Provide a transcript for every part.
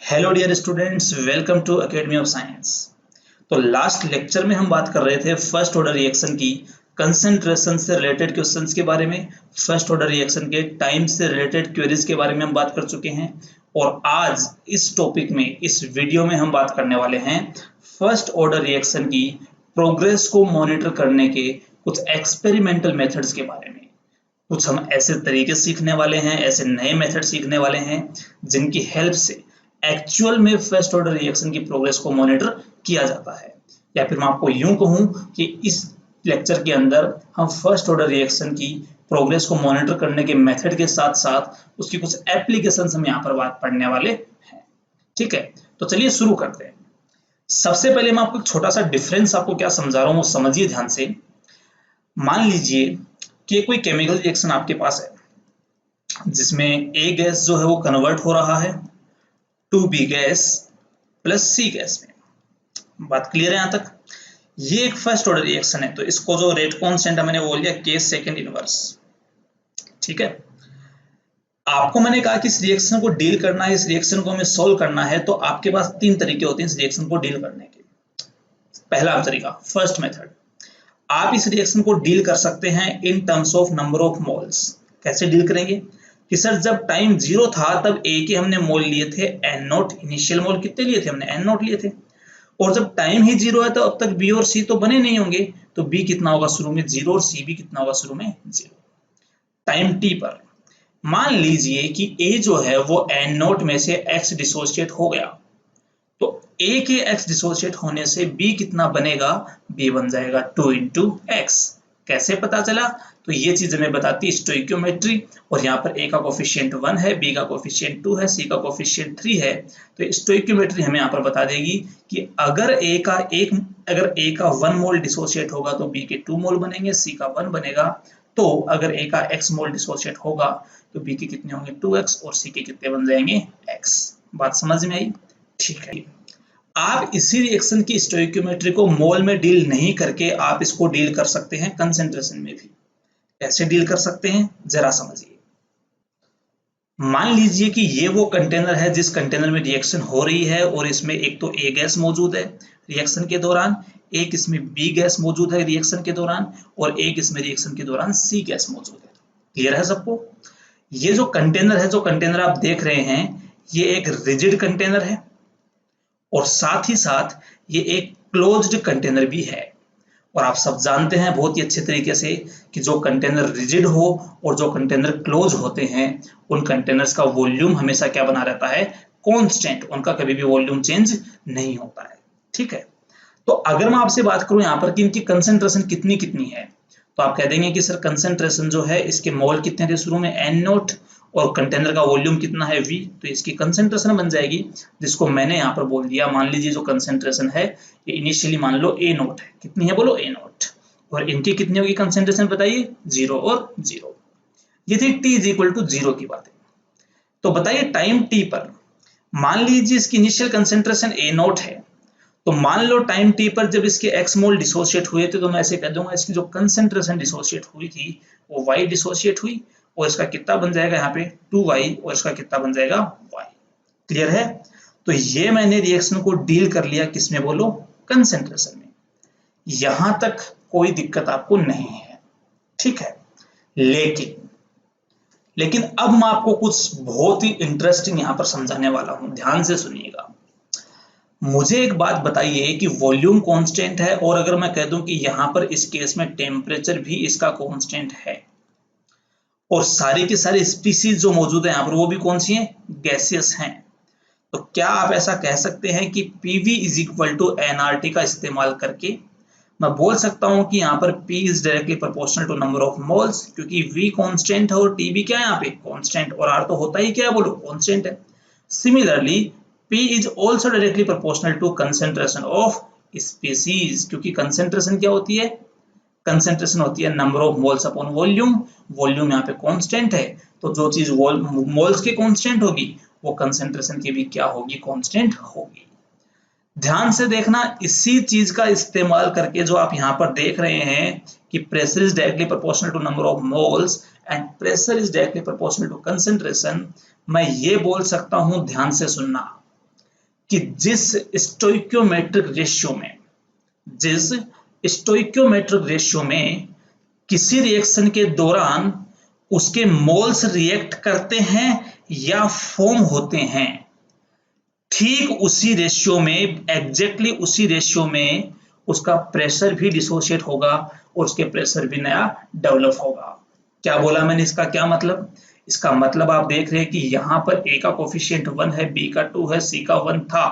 Hello dear students, welcome to academy of science. तो last lecture में हम बात कर रहे थे फर्स्ट ऑर्डर रिएक्शन की कंसंट्रेशन से रिलेटेड क्वेश्चंस के बारे में। फर्स्ट ऑर्डर रिएक्शन के टाइम से रिलेटेड क्वेरीज के बारे में हम बात कर चुके हैं और आज इस टॉपिक में, इस वीडियो में हम बात करने वाले हैं फर्स्ट ऑर्डर रिएक्शन की प्रोग्रेस को मॉनिटर करने के कुछ एक्सपेरिमेंटल मेथड्स के बारे में। कुछ हम ऐसे तरीके सीखने वाले हैं, ऐसे नए मेथड सीखने वाले हैं जिनकी हेल्प से एक्चुअल में फर्स्ट ऑर्डर रिएक्शन की प्रोग्रेस को मॉनिटर किया जाता है। या फिर मैं आपको यूं कहूं कि इस लेक्चर के अंदर हम फर्स्ट ऑर्डर रिएक्शन की प्रोग्रेस को मॉनिटर करने के मेथड के साथ साथ उसकी कुछ एप्लीकेशंस हम यहाँ पर बात पढ़ने वाले हैं। ठीक है, तो चलिए शुरू करते हैं। सबसे पहले मैं आपको एक छोटा सा डिफरेंस आपको क्या समझा रहा हूँ वो समझिए ध्यान से। मान लीजिए कि कोई केमिकल रिएक्शन आपके पास है जिसमें ए गैस जो है वो कन्वर्ट हो रहा है to B gas plus C gas में। बात क्लियर है यहां तक? ये एक फर्स्ट ऑर्डर रिएक्शन है, तो इसको जो रेट कांस्टेंट मैंने बोल दिया के सेकंड इनवर्स। ठीक है, आपको मैंने कहा कि इस रिएक्शन को डील करना है, इस रिएक्शन को हमें सोल्व करना है, तो आपके पास तीन तरीके होते हैं इस रिएक्शन को डील करने के। पहला तरीका, फर्स्ट मेथड, आप इस रिएक्शन को डील कर सकते हैं in terms of number of moles. कैसे डील करेंगे कि सर जब टाइम 0 था तब ए के हमने मोल लिए थे n0, इनिशियल मोल कितने लिए थे हमने n0 लिए थे, और जब टाइम ही 0 है तो अब तक बी और सी तो बने नहीं होंगे, तो बी कितना होगा शुरू में 0 और सी भी कितना होगा शुरू में 0। टाइम टी पर मान लीजिए कि ए जो है वो n0 में से x डिसोसिएट हो गया, तो a के x डिसोसिएट होने से b कितना बनेगा, b बन जाएगा 2 into x। कैसे पता चला? तो ये चीज हमें बताती है स्टोइकियोमेट्री, और यहाँ पर a का कोफिशिएंट 1 है, b का कोफिशिएंट 2 है, c का कोफिशिएंट 3 है। तो स्टोइकियोमेट्री हमें यहाँ पर बता देगी कि अगर a का 1 मोल डिसोसिएट होगा तो b के 2 मोल बनेंगे, c का 1 बनेगा। तो अगर a का x मोल डिसोसिएट होगा तो b के कितने होंगे 2x और c के कितने बन जाएंगे x। बात समझ में आई? ठीक है, आप इसी रिएक्शन की स्टोइकियोमेट्री को मोल में डील नहीं करके आप इसको डील कर सकते हैं कंसंट्रेशन में भी। कैसे डील कर सकते हैं जरा समझिए। मान लीजिए कि ये वो कंटेनर है जिस कंटेनर में रिएक्शन हो रही है और इसमें एक तो ए गैस मौजूद है रिएक्शन के दौरान, एक इसमें बी गैस मौजूद है रिएक्शन के दौरान, और एक इसमें रिएक्शन के दौरान सी गैस मौजूद है। क्लियर है सबको? ये जो कंटेनर है, जो कंटेनर आप देख रहे हैं, ये एक रिजिड कंटेनर है और साथ ही साथ ये एक क्लोज्ड कंटेनर भी है। और आप सब जानते हैं बहुत ही अच्छे तरीके से कि जो कंटेनर रिजिड हो और जो कंटेनर क्लोज होते हैं उन कंटेनर्स का वॉल्यूम हमेशा क्या बना रहता है, कांस्टेंट। उनका कभी भी वॉल्यूम चेंज नहीं होता है। ठीक है, तो अगर मैं आपसे बात करूं यहाँ पर कि इनकी कंसंट्रेशन कितनी कितनी है, तो आप कह देंगे कि सर कंसंट्रेशन जो है इसके मोल कितने थे शुरू में n0 और कंटेनर का वॉल्यूम कितना है v, तो इसकी कंसंट्रेशन बन जाएगी, जिसको मैंने यहाँ पर बोल दिया। मान लीजिए जो कंसंट्रेशन है ये इनिशियली मान लो a0 है। कितनी है बोलो? a0। और इनकी कितनी होगी कंसंट्रेशन बताइए? 0 और 0। ये थी t इज इक्वल टू 0 की बात है। तो बताइए टाइम t पर मान लीजिए इसकी इनिशियल कंसंट्रेशन a0 है, तो मान लो टाइम टी पर जब इसके x मोल डिसोशिएट हुए थे, तो मैं ऐसे कह दूंगा इसकी जो कंसंट्रेशन डिसोशिएट हुई थी वो y डिसोशिएट हुई, और इसका कितना बन जाएगा यहाँ पे 2y, और इसका कितना बन जाएगा y। क्लियर है? तो ये मैंने रिएक्शन को डील कर लिया किसमें बोलो? कंसंट्रेशन में। यहां तक कोई दिक्कत आपको नहीं है। ठीक है, लेकिन अब मैं आपको कुछ बहुत ही इंटरेस्टिंग यहां पर समझाने वाला हूं, ध्यान से सुनिएगा। मुझे एक बात बताइए कि वॉल्यूम कांस्टेंट है, और अगर मैं कह दूं कि यहां पर इस केस में टेम्परेचर भी इसका कांस्टेंट है, और सारी की सारी स्पीसीज जो मौजूद है यहां पर वो भी कौन सी हैं? गैसियस हैं। तो क्या आप ऐसा कह सकते हैं कि PV is equal to nRT का इस्तेमाल करके मैं बोल सकता हूं कि यहाँ पर P is directly proportional to number of moles, क्योंकि V कांस्टेंट है और T भी क्या है यहाँ पे? कांस्टेंट, और R तो होता ही क्या है बोलो? कांस्टेंट है। Similarly P is also directly proportional to concentration of species, क्योंकि concentration क्या होती है? concentration होती है number of moles upon volume। Volume यहाँ पे कांस्टेंट है, तो जो चीज मोल्स की कांस्टेंट होगी वो concentration की भी क्या होगी? कांस्टेंट होगी। ध्यान से देखना, इसी चीज का इस्तेमाल करके जो आप यहाँ पर देख रहे हैं कि pressure is directly proportional to number of moles and pressure is directly proportional to concentration, मैं ये बोल सकता हूं, ध्यान से सुनना, कि जिस स्टोइक्योमेट्रिक रेशियो में किसी रिएक्शन के दौरान उसके मोल्स रिएक्ट करते हैं या फॉर्म होते हैं, ठीक उसी रेशियो में, एग्जैक्टली उसी रेशियो में उसका प्रेशर भी डिसोशिएट होगा और उसके प्रेशर भी नया डेवलप होगा। क्या बोला मैंने, इसका क्या मतलब? इसका मतलब आप देख रहे हैं कि यहाँ पर ए का कोफिशिएंट 1 है, बी का 2 है, सी का 1 था,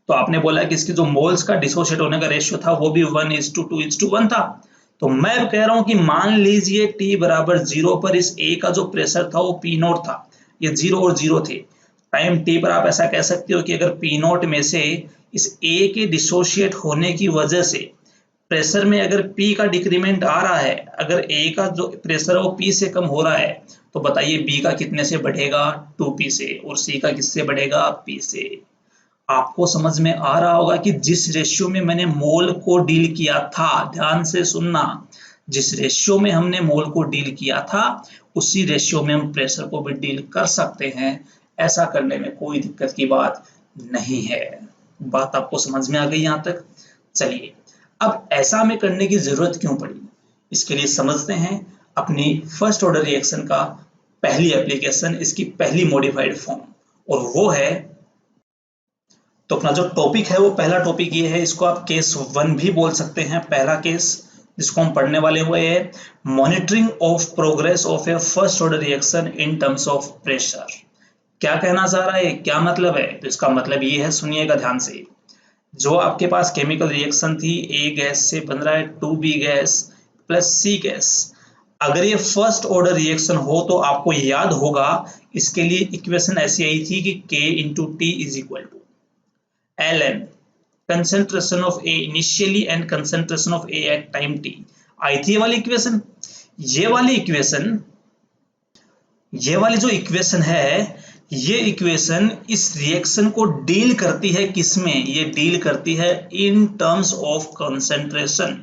तो आपने बोला कि इसकी जो मोल्स का डिसोशिएट होने का रेशियो था वो भी 1:2:1 था। तो मैं कह रहा हूं कि मान लीजिए t बराबर 0 पर इस A का जो प्रेशर था वो P0 था, ये 0 और 0 थे। टाइम t पर आप ऐसा कह सकते हो कि अगर P0 में से इस A के डिसोशिएट होने की वजह से प्रेशर में अगर P का डिक्रीमेंट आ रहा है, अगर A का जो प्रेशर है वो P से कम हो रहा है, तो बताइए B का कितने से बढ़ेगा? 2P से, और C का किससे बढ़ेगा? P से। आपको समझ में आ रहा होगा कि जिस रेशियो में मैंने मोल को डील किया था, ध्यान से सुनना, जिस रेशियो में हमने मोल को डील किया था उसी रेशियो में हम प्रेशर को भी डील कर सकते हैं। ऐसा करने में कोई दिक्कत की बात नहीं है। बात आपको समझ में आ गई यहां तक? चलिए, अब ऐसा हमें करने की जरूरत क्यों पड़ी, इसके लिए समझते हैं अपनी फर्स्ट ऑर्डर रिएक्शन का पहली एप्लीकेशन, इसकी पहली मॉडिफाइड फॉर्म, और वो है, तो अपना जो टॉपिक है वो पहला टॉपिक ये है, इसको आप केस 1 भी बोल सकते हैं। पहला केस जिसको हम पढ़ने वाले हुए है, monitoring of progress of A first order reaction in terms of pressure. क्या कहना चाह रहा है, क्या मतलब है? तो इसका मतलब ये है, सुनिएगा ध्यान से। जो आपके पास केमिकल रिएक्शन थी, ए गैस से बन रहा है 2B gas plus C gas, अगर ये फर्स्ट ऑर्डर रिएक्शन हो तो आपको याद होगा इसके लिए इक्वेशन ऐसी आई थी कि K into T is equal to ln concentration of A initially and concentration of A at time t। आई थी ये वाली इक्वेशन। ये वाली जो इक्वेशन है, ये इक्वेशन इस रिएक्शन को डील करती है किसमें? ये डील करती है इन टर्म्स ऑफ कंसेंट्रेशन।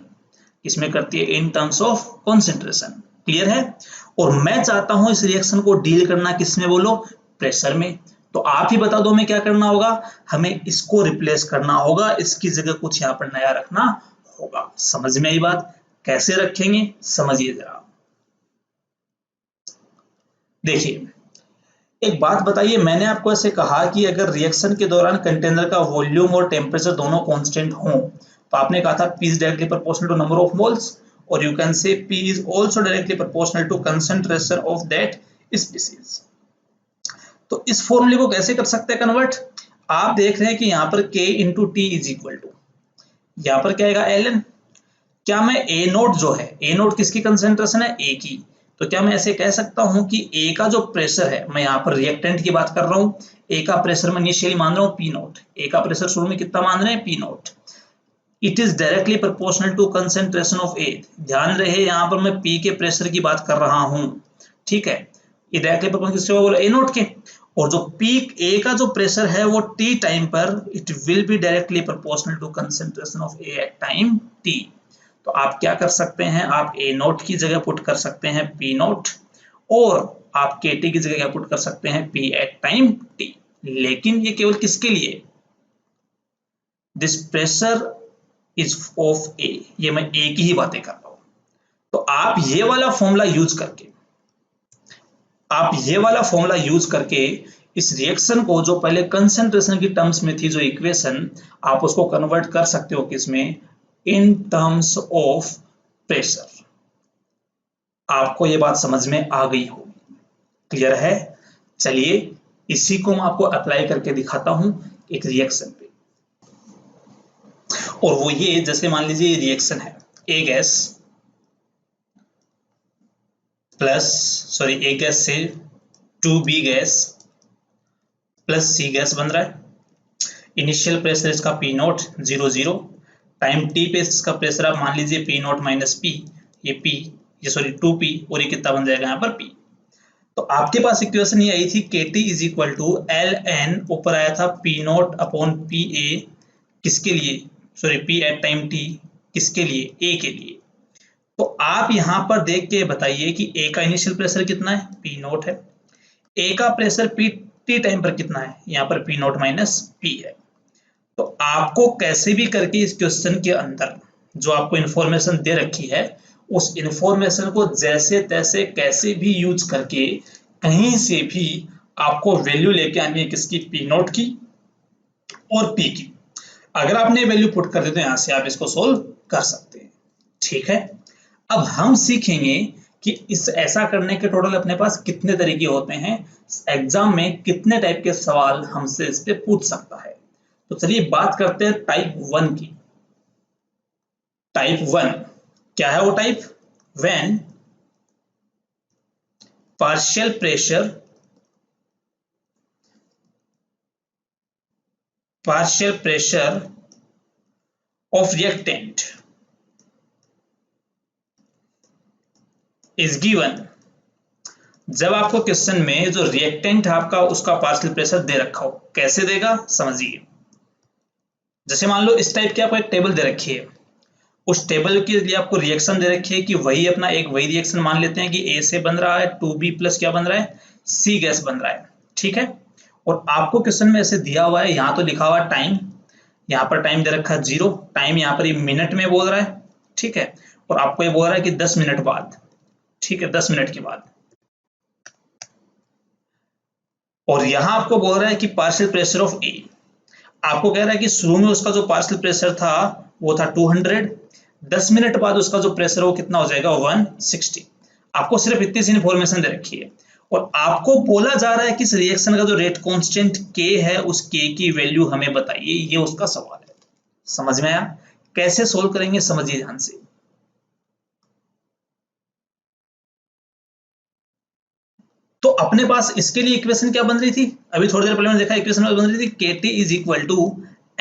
किसमें करती है? In terms of concentration. Clear है? और मैं चाहता हूं इस रिएक्शन को डील करना किसमें? बोलो, प्रेशर में। तो आप ही बता दो हमें क्या करना होगा? हमें इसको रिप्लेस करना होगा, इसकी जगह कुछ यहाँ पर नया रखना होगा। समझ में आई बात? कैसे रखेंगे समझिए जरा। देखिए, एक बात बताइए, मैंने आपको ऐसे कहा कि अगर रिएक्शन के दौरान कंटेनर का वॉल्यूम और टेम्परेचर दोनों कांस्टेंट हों, तो आपने कहा था P is directly proportional to number of moles, और you can say P is also directly proportional to concentration of that species। तो इस फॉर्मूले को कैसे कर सकते हैं कन्वर्ट? आप देख रहे हैं कि यहाँ पर K into T is equal to, यहाँ पर क्या आएगा? ln। क्या मैं A नोट जो है, A नोट किसकी कंसेंट्रेशन है? A की। तो क्या मैं ऐसे कह सकता हूं कि A का जो प्रेशर है, मैं यहाँ पर रिएक्टेंट की बात कर रहा हूं, A का प्रेशर मैं इनिशियली मान रहा हूं P नोट, A का प्रेशर शुरू में कितना मान रहे हैं? P naught. It is directly proportional to concentration of A। ध्यान रहे यहाँ पर मैं P के प्रेशर की बात कर रहा हूं, ठीक है? ये डायरेक्टली प्रोपोर्शनल किससे होगा? A नोट के। और जो A का जो प्रेशर है वो T टाइम पर it will be directly proportional to concentration of A at time T। तो आप क्या कर सकते हैं? आप A नोट की जगह पुट कर सकते हैं P नोट, और आप KT की जगह क्या पुट कर सकते हैं? P at time T। लेकिन ये केवल किसके लिए? This pressure is of A, ये मैं A की ही बातें कर रहा हूं। तो आप ये वाला फॉर्मूला यूज करके इस रिएक्शन को, जो पहले कंसेंट्रेशन की टर्म्स में थी जो इक्वेशन, आप उसको कन्वर्ट कर सकते हो किसमें? In terms of pressure. आपको ये बात समझ में आ गई होगी। क्लियर है? चलिए, इसी को मैं आपको अप्लाई करके दिखाता हूं एक रिएक्शन पे। और वो ये, जैसे मान लीजिए ये रिएक्शन है, ए गैस से 2B gas plus C gas बन रहा है। इनिशियल प्रेशर इसका P नोट 0 टाइम T पे इसका प्रेशर आप मान लीजिए P नोट माइनस P, ये 2P, और ये कितना बन जाएगा यहाँ पर P। तो आपके पास इक्वेशन ये आई थी KT is equal to ln, ऊपर आया था P नोट अपॉन PA, किसके लिए? P एट टाइम T, किसके लिए? A के लिए। तो आप यहां पर देख के बताइए कि A का इनिशियल प्रेशर कितना है? P नोट है। A का प्रेशर P टी टाइम पर कितना है, यहाँ पर पी नॉट माइनस पी है। तो आपको कैसे भी करके इस क्वेश्चन के अंदर जो आपको इंफॉर्मेशन दे रखी है उस इंफॉर्मेशन को जैसे तैसे कैसे भी यूज करके कहीं से भी आपको वैल्यू लेके आनी है, किसकी, पी नॉट की और पी की। अगर आपने वैल्यू पुट कर दी तो यहां से आप इसको सोल्व कर सकते हैं। ठीक है, अब हम सीखेंगे कि इस ऐसा करने के टोटल अपने पास कितने तरीके होते हैं, एग्जाम में कितने टाइप के सवाल हमसे इस पे पूछ सकता है। तो चलिए बात करते हैं टाइप 1 की। टाइप 1 क्या है वो type, when partial pressure of reactant is given। जब आपको क्वेश्चन में जो रिएक्टेंट है आपका उसका पार्शियल प्रेशर दे रखा हो, कैसे देगा समझिए। जैसे मान लो इस टाइप की आपको एक टेबल दे रखी है, उस टेबल के लिए आपको रिएक्शन दे रखी है कि वही अपना एक वही रिएक्शन मान लेते हैं कि ए से बन रहा है 2b प्लस क्या बन रहा है, सी गैस बन रहा है। ठीक है, और आपको क्वेश्चन में ऐसे दिया हुआ है, यहाँ तो लिखा हुआ टाइम, यहाँ पर टाइम दे रखा है 0, टाइम यहाँ पर मिनट में बोल रहा है। ठीक है, और आपको ये बोल रहा है कि 10 मिनट बाद। ठीक है, 10 मिनट के बाद, और यहां आपको बोल रहा है कि पार्शियल प्रेशर ऑफ ए। आपको कह रहा है कि शुरू में उसका जो पार्शियल प्रेशर था वो था 200, 10 मिनट बाद उसका जो प्रेशर वो कितना हो जाएगा 160। आपको सिर्फ इतनी सी इंफॉर्मेशन दे रखी है और आपको बोला जा रहा है कि इस रिएक्शन का जो रेट कांस्टेंट के है उस के की वैल्यू हमें बताइए, ये उसका सवाल है। समझ में आया, कैसे सोल्व करेंगे समझिए ध्यान से। तो अपने पास इसके लिए इक्वेशन क्या बन रही थी, अभी थोड़ी देर पहले मैंने देखा इक्वेशन बन रही थी KT is equal to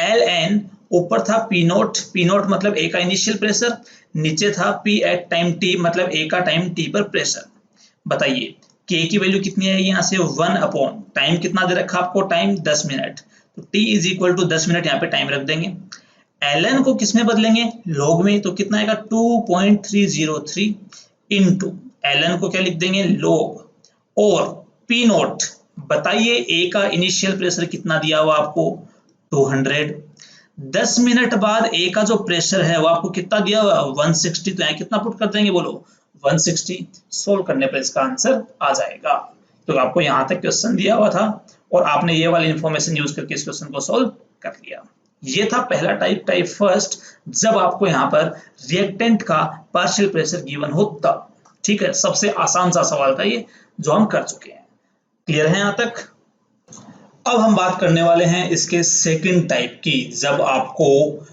LN, ऊपर था P नोट, P नोट मतलब ए का इनिशियल प्रेशर, नीचे था P एट टाइम T मतलब ए का टाइम T पर प्रेशर। बताइए K की वैल्यू कितनी है, यहाँ से 1 अपॉन टाइम कितना दे रखा आपको, टाइम 10 मिनट, तो T is equal to 10 minute यहाँ पे टाइम रख देंगे। LN को किस में बदलेंगे, लॉग में, तो कितना आएगा 2.303 इंटू LN को क्या लिख देंगे लॉग, और पी नोट बताइए ए का इनिशियल प्रेशर कितना दिया हुआ आपको 200, 10 मिनट बाद ए का जो प्रेशर है वो आपको कितना दिया हुआ 160, तो यहाँ कितना पुट कर देंगे बोलो 160। सोल्व करने पर इसका आंसर आ जाएगा। तो आपको यहाँ तक क्वेश्चन दिया हुआ था और आपने ये वाली इंफॉर्मेशन यूज करके इस क्वेश्चन को सोल्व कर लिया। ये था पहला टाइप, टाइप फर्स्ट, जब आपको यहाँ पर रिएक्टेंट का पार्शियल प्रेशर गिवन हो तब। ठीक है, सबसे आसान सा सवाल था ये जो हम कर चुके हैं। क्लियर है यहाँ तक। अब हम बात करने वाले हैं इसके सेकंड टाइप की, जब आपको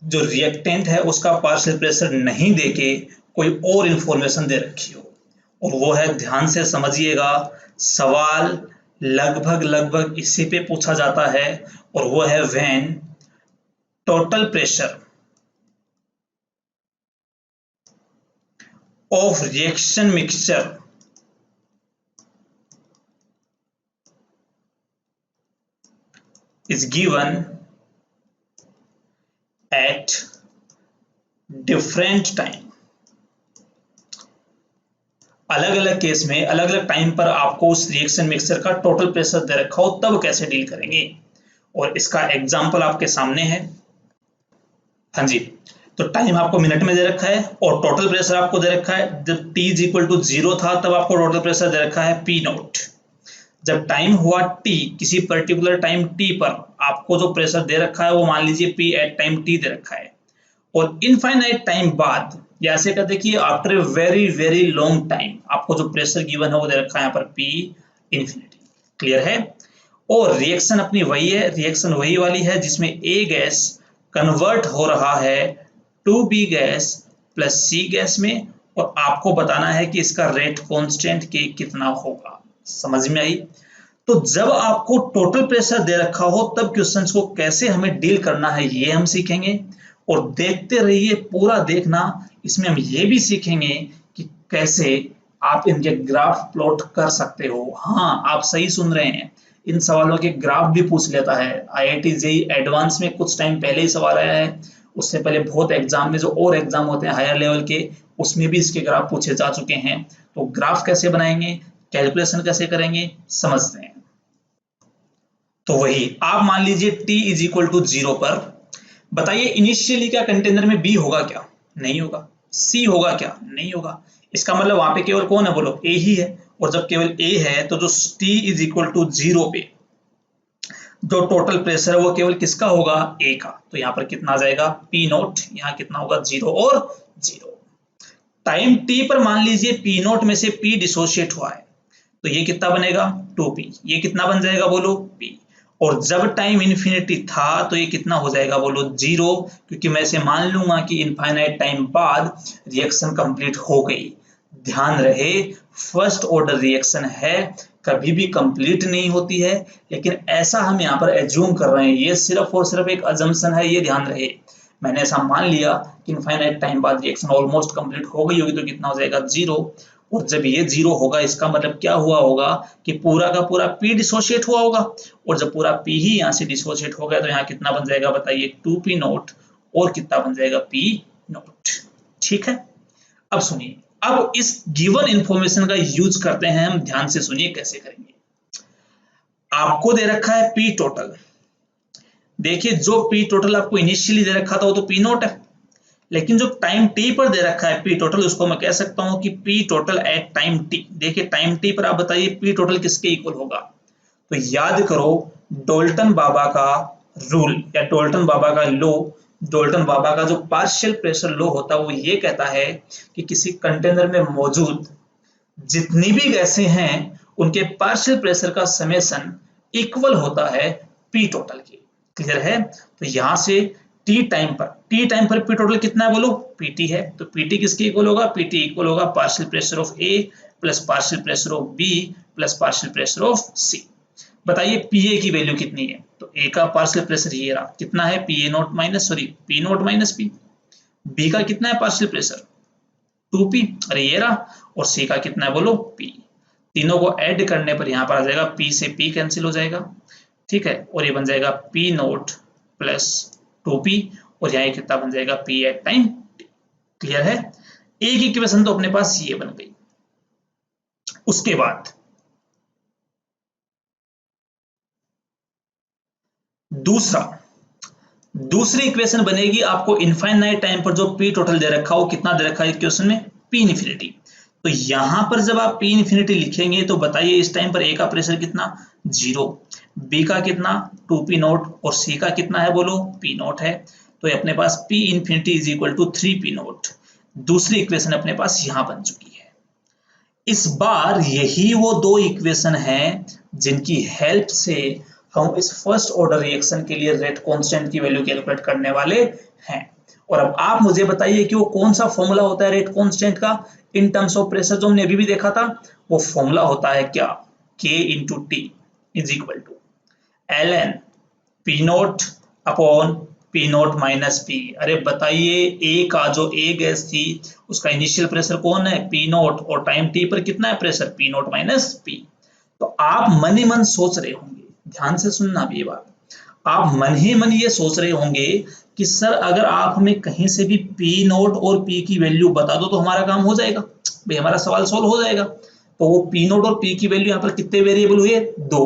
जो रिएक्टेंट है उसका पार्शियल प्रेशर नहीं देके कोई और इंफॉर्मेशन दे रखी हो, और वो है, ध्यान से समझिएगा, सवाल लगभग इसी पे पूछा जाता है, और वो है when total pressure of reaction mixture is given at different time। अलग अलग केस में अलग अलग टाइम पर आपको उस रिएक्शन मिक्सचर का टोटल प्रेशर दे रखा हो तब कैसे डील करेंगे, और इसका एग्जांपल आपके सामने है। हाँ जी, तो टाइम आपको मिनट में दे रखा है और टोटल प्रेशर आपको दे रखा है, जब T इज इक्वल टू 0 था तब आपको टोटल प्रेशर दे रखा है P नोट। जब टाइम हुआ T, किसी पर्टिकुलर टाइम T पर आपको जो प्रेशर दे रखा है वो मान लीजिए P एट टाइम T दे रखा है, और इनफाइनाइट टाइम बाद, या ऐसे कहते हैं कि after a very long time आपको जो प्रेशर गिवन है वो दे रखा है यहाँ पर P इंफिनिटी। क्लियर है, और रिएक्शन अपनी वही है, रिएक्शन वही वाली है जिसमें A गैस कन्वर्ट हो रहा है 2B gas plus C gas में, और आपको बताना है कि इसका रेट कांस्टेंट K कितना होगा। समझ में आई। तो जब आपको टोटल प्रेशर दे रखा हो तब क्वेश्चंस को कैसे हमें डील करना है ये हम सीखेंगे, और देखते रहिए पूरा देखना। इसमें हम ये भी सीखेंगे कि कैसे आप इनके ग्राफ प्लॉट कर सकते हो। हाँ, आप सही सुन रहे हैं, इन सवालों के ग्राफ भी पूछ लेता है। IIT JEE एडवांस में कुछ टाइम पहले ही सवाल आया है, उससे पहले बहुत एग्जाम में जो और एग्जाम होते हैं हायर लेवल के उसमें भी इसके ग्राफ पूछे जा चुके हैं। तो ग्राफ कैसे बनाएंगे, कैलकुलेशन कैसे करेंगे, समझते हैं। तो वही आप मान लीजिए t इज इक्वल टू 0 पर बताइए इनिशियली क्या कंटेनर में b होगा क्या? नहीं होगा। c होगा क्या? नहीं होगा। इसका मतलब वहां पे केवल कौन है बोलो? a ही है। और जब केवल a है तो जो t इज इक्वल टू 0 पे जो टोटल प्रेशर है वो केवल किसका होगा? a का। तो यहाँ पर कितना आ जाएगा? p note. यहाँ कितना होगा? 0 और 0। टाइम t पर मान लीजिए p नोट में से p डिसोशिएट हुआ है तो ये कितना बनेगा? 2p। ये कितना बन जाएगा बोलो? p। और जब टाइम इन्फिनिटी था तो ये कितना हो जाएगा बोलो? 0, क्योंकि मैं इसे मान लूंगा कि इनफाइनाइट टाइम बाद रिएक्शन कंप्लीट हो गई। ध्यान रहे फर्स्ट ऑर्डर रिएक्शन है, कभी भी कंप्लीट नहीं होती है, लेकिन ऐसा हम यहाँ पर एज्यूम कर रहे हैं, ये सिर्फ और सिर्फ एक अजम्पशन है, ये ध्यान रहे। मैंने ऐसा मान लिया कि इनफाइनाइट टाइम बाद रिएक्शन ऑलमोस्ट कंप्लीट हो गई होगी तो कितना हो जाएगा? 0। और जब ये 0 होगा इसका मतलब क्या हुआ होगा कि पूरा का पूरा p डिसोशिएट हुआ होगा। और जब पूरा p ही यहाँ से डिसोशिएट हो गया तो यहाँ कितना बन जाएगा बताइए? 2p note. और कितना बन जाएगा? p note. ठीक है। अब सुनिए, अब इस गिवन इंफॉर्मेशन का यूज करते हैं हम। ध्यान से सुनिए कैसे करेंगे। आपको दे रखा है p टोटल। देखिए जो p टोटल आपको इनिशियली दे रखा था वो तो p नोट है, लेकिन जो टाइम t पर दे रखा है p टोटल, उसको मैं कह सकता हूं कि p total at time t। देखिए टाइम t पर आप बताइए p टोटल किसके इक्वल होगा? तो याद करो डोल्टन बाबा का रूल या डोल्टन बाबा का लॉ। डोल्टन बाबा का जो पार्शियल प्रेशर लॉ होता है वो ये कहता है कि किसी कंटेनर में मौजूद जितनी भी गैसें हैं उनके पार्शियल प्रेशर का समेशन इक्वल होता है p टोटल के। क्लियर है? तो यहां से t टाइम पर p टोटल कितना है बोलो? pt है। तो pt किसके इक्वल होगा? pt इक्वल होगा partial pressure of a plus partial pressure of b plus partial pressure of c। बताइए pa की वैल्यू कितनी है? तो a का पार्शियल प्रेशर ये रहा, कितना है? pa note minus p naught minus p। b का कितना है पार्शियल प्रेशर? 2p। अरे ये रहा। और c का कितना है बोलो? p। तीनों को ऐड करने पर यहाँ पर आ जाएगा p से p कैंसिल हो जाएगा। ठीक है। और ये बन जाएगा p नोट प्लस 2p। और यहाँ कितना बन जाएगा? p at time t। Clear है? एक इक्वेशन तो अपने पास ये बन गई। उसके बाद दूसरी इक्वेशन बनेगी आपको इनफाइनाइट टाइम पर जो p टोटल दे रखा हो, कितना दे रखा है इक्वेशन में? p infinity. तो यहां पर जब आप p इन्फिनिटी लिखेंगे तो बताइए इस टाइम पर a का प्रेशर कितना? 0। b का कितना? 2p note. और c का कितना है बोलो? p नोट है। तो अपने पास p infinity is equal to 3p naught. दूसरी इक्वेशन अपने पास यहां बन चुकी है। इस बार यही वो दो इक्वेशन हैं जिनकी हेल्प से हम इस फर्स्ट ऑर्डर रिएक्शन के लिए रेट कांस्टेंट की वैल्यू कैलकुलेट करने वाले हैं। और अब आप मुझे बताइए कि वो कौन सा फॉर्मूला होता है रेट कांस्टेंट का इन टर्म्स ऑफ प्रेशर, जो हमने अभी भी देखा था। वो फॉर्मूला होता है क्या? K into T is equal to ln P naught upon P naught minus P। अरे बताइए A का जो A गैस थी उसका इनिशियल प्रेशर कौन है? P note. और टाइम T पर कितना है pressure? P naught minus P। तो आप मन ही मन सोच रहे होंगे, ध्यान से सुनना भी ये बात, आप मन ही मन ये सोच रहे होंगे कि सर अगर आप हमें कहीं से भी P नोट और P की वैल्यू बता दो तो हमारा काम हो जाएगा भाई, हमारा सवाल सोल्व हो जाएगा। तो वो P नोट और P की वैल्यू यहाँ पर कितने वेरिएबल हुए? 2।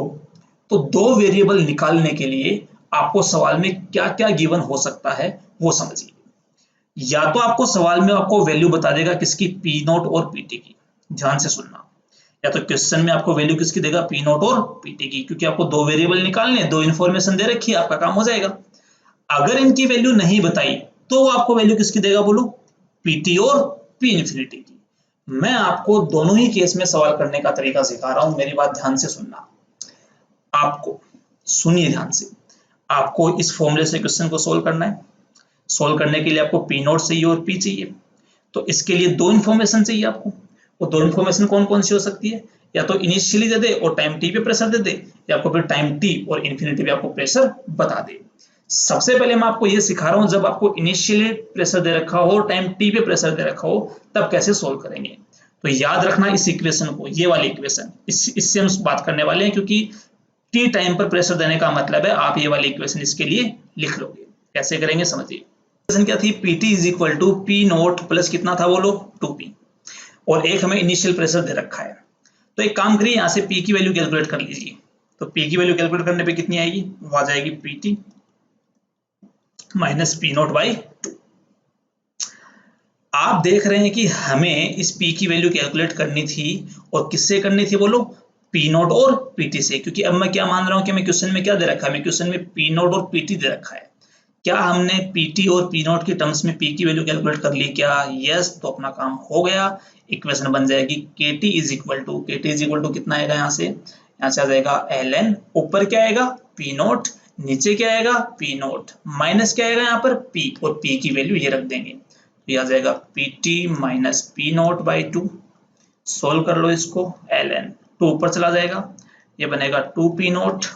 तो 2 वेरिएबल निकालने के लिए आपको सवाल में क्या क्या गिवन हो सकता है वो समझिए। या तो आपको सवाल में आपको वैल्यू बता देगा किसकी? P नोट और PT की। ध्यान से सुनना। या तो क्वेश्चन में आपको वैल्यू किसकी देगा? P नोट और PT की, क्योंकि आपको 2 वेरिएबल निकालने, 2 इन्फॉर्मेशन दे रखी है, आपका काम हो जाएगा। अगर इनकी वैल्यू नहीं बताई तो वो आपको वैल्यू किसकी देगा बोलो? PT और P इन्फिनिटी की। मैं आपको दोनों ही केस में सवाल करने का तरीका सिखा रहा हूं, मेरी बात ध्यान से सुनना। आपको सुनिए ध्यान से, आपको इस फॉर्मूले से क्वेश्चन को सोल्व करना है। सोल्व करने के लिए आपको P नोट चाहिए और P चाहिए। तो इसके लिए 2 इन्फॉर्मेशन चाहिए आपको। वो 2 इन्फॉर्मेशन कौन कौन सी हो सकती है? या तो इनिशियली दे दे और टाइम t पे प्रेशर दे दे, या आपको फिर टाइम t और इन्फिनिटी पे आपको प्रेशर बता दे। सबसे पहले मैं आपको ये सिखा रहा हूं, जब आपको इनिशियली प्रेशर दे रखा हो और टाइम t पे प्रेशर दे रखा हो तब कैसे सोल्व करेंगे। तो याद रखना इस इक्वेशन को, ये वाली इक्वेशन, इससे हम बात करने वाले हैं, क्योंकि t टाइम पर प्रेशर देने का मतलब है आप ये वाली इक्वेशन इसके लिए लिख लोगे। कैसे करेंगे समझिए। इक्वेशन क्या थी? pt is equal to P naught plus कितना था बोलो? 2p। और एक हमें इनिशियल प्रेशर दे रखा है। तो एक काम करिए, यहां से P की वैल्यू कैलकुलेट कर लीजिए। तो P की वैल्यू कैलकुलेट करने पे कितनी आएगी, वो आ जाएगी PT minus P not by 2। आप देख रहे हैं कि हमें इस P की वैल्यू कैलकुलेट करनी थी, और किससे करनी थी बोलो, P नॉट और PT से, क्योंकि अब मैं क्या मान रहा हूं कि हमें क्वेश्चन में क्या दे रखा है, हमें क्वेश्चन में P नॉट और PT दे रखा है। क्या हमने PT और P नॉट की टर्म्स में P की वैल्यू कैलकुलेट कर ली क्या, यस, तो अपना काम हो गया। इक्वेशन बन जाएगी KT इज इक्वल टू कितना आएगा, यहाँ से आ जाएगा ln, ऊपर क्या आएगा P नॉट, नीचे क्या आएगा P नॉट, माइनस क्या आएगा यहाँ पर P, और P की वैल्यू ये रख देंगे, तो यह आ जाएगा PT minus P not by 2। Solve कर लो इसको, ln 2 ऊपर चला जाएगा, ये बनेगा 2P नॉट,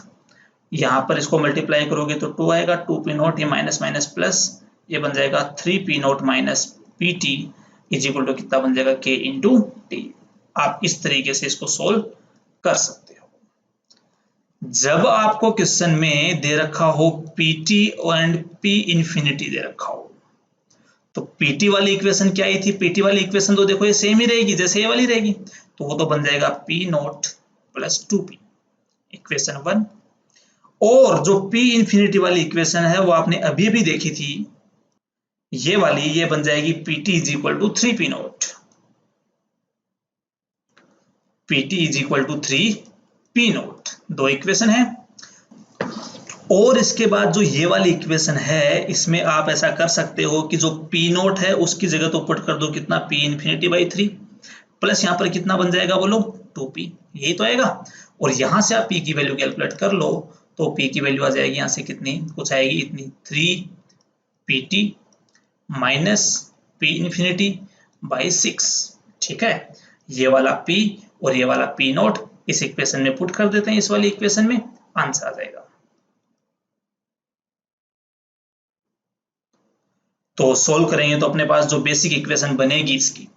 यहाँ पर इसको मल्टीप्लाई करोगे तो 2 आएगा, 2P नॉट, ये माइनस माइनस प्लस, ये बन जाएगा 3P naught minus PT is equal to कितना बन जाएगा K इंटू टी। आप इस तरीके से इसको सोल्व कर सकते हो। जब आपको क्वेश्चन में दे रखा हो PT एंड P इंफिनिटी दे रखा हो, तो PT वाली इक्वेशन क्या आई थी, PT वाली इक्वेशन तो देखो ये सेम ही रहेगी जैसे ये वाली रहेगी, तो वो तो बन जाएगा P not plus 2P, equation 1। और जो P इंफिनिटी वाली इक्वेशन है वो आपने अभी भी देखी थी, ये वाली, ये बन जाएगी PT is equal to 3P naught, PT is equal to 3P naught, दो इक्वेशन है। और इसके बाद जो ये वाली इक्वेशन है, इसमें आप ऐसा कर सकते हो कि जो P नॉट है उसकी जगह तो पुट कर दो कितना P इंफिनिटी बाई 3, प्लस यहाँ पर कितना बन जाएगा बोलो 2P, यही तो आएगा। और यहाँ से आप P की वैल्यू कैलकुलेट कर लो, तो P की वैल्यू आ जाएगी यहाँ से कितनी, कुछ आएगी इतनी 3PT minus P infinity by 6। ठीक है, ये वाला P और ये वाला P नॉट इस इक्वेशन में पुट कर देते हैं, इस वाली इक्वेशन में, आंसर आ जाएगा। तो सोल्व करेंगे तो अपने पास जो बेसिक इक्वेशन बनेगी इसकी,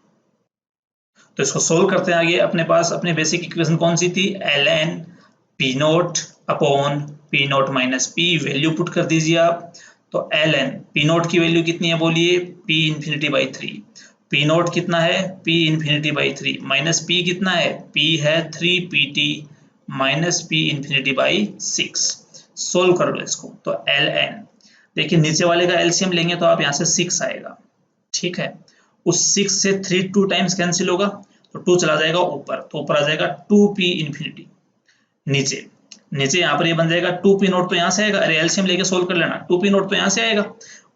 तो इसको सोल्व करते हैं आगे। अपने पास अपने बेसिक इक्वेशन कौन सी थी, ln P not upon P not minus P, value put कर दीजिए आप। तो ln P नॉट की वैल्यू कितनी है बोलिए, P infinity by 3, P not कितना है P infinity by 3, minus P कितना है, P है 3PT minus P infinity by 6। Solve कर लो इसको, तो ln, देखिए नीचे वाले का एलसीएम लेंगे तो आप यहाँ से 6 आएगा, ठीक है, उस 6 से 3 2 टाइम्स कैंसिल होगा, तो 2 चला जाएगा ऊपर, तो ऊपर आ जाएगा 2P इंफिनिटी, नीचे नीचे यहाँ पर ये बन जाएगा 2P नॉट, तो यहाँ से आएगा, अरे एलसीएम लेके सोल्व कर लेना, 2P नॉट तो यहाँ से आएगा,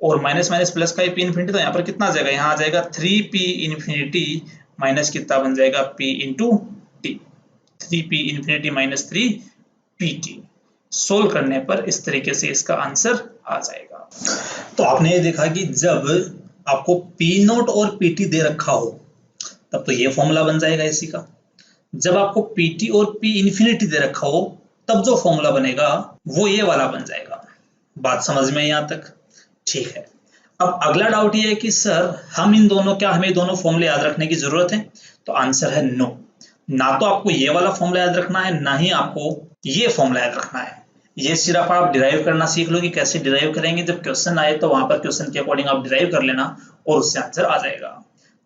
और माइनस माइनस प्लस का P इंफिनिटी, तो यहाँ पर कितना आ जाएगा, यहाँ आ जाएगा 3P इंफिनिटी माइनस कितना बन जाएगा P into T, 3P infinity minus 3PT। Solve करने पर इस तरीके से इसका आंसर आ जाएगा। तो आपने ये देखा कि जब आपको P नॉट और PT दे रखा हो तब तो ये फॉर्मूला बन जाएगा इसी का, जब आपको PT और P इंफिनिटी दे रखा हो तब जो फॉर्मूला बनेगा वो ये वाला बन जाएगा। बात समझ में यहाँ तक, ठीक है। अब अगला डाउट ये है कि सर हम इन दोनों, क्या हमें दोनों फॉर्मूले याद रखने की जरूरत है, तो आंसर है नो। ना तो आपको ये वाला फॉर्मूला याद रखना है, ना ही आपको ये फॉर्मूला याद रखना है। ये सिर्फ आप डिराइव करना सीख लो कि कैसे डिराइव करेंगे, जब क्वेश्चन आए तो वहां पर क्वेश्चन के अकॉर्डिंग आप डिराइव कर लेना और उससे आंसर आ जाएगा।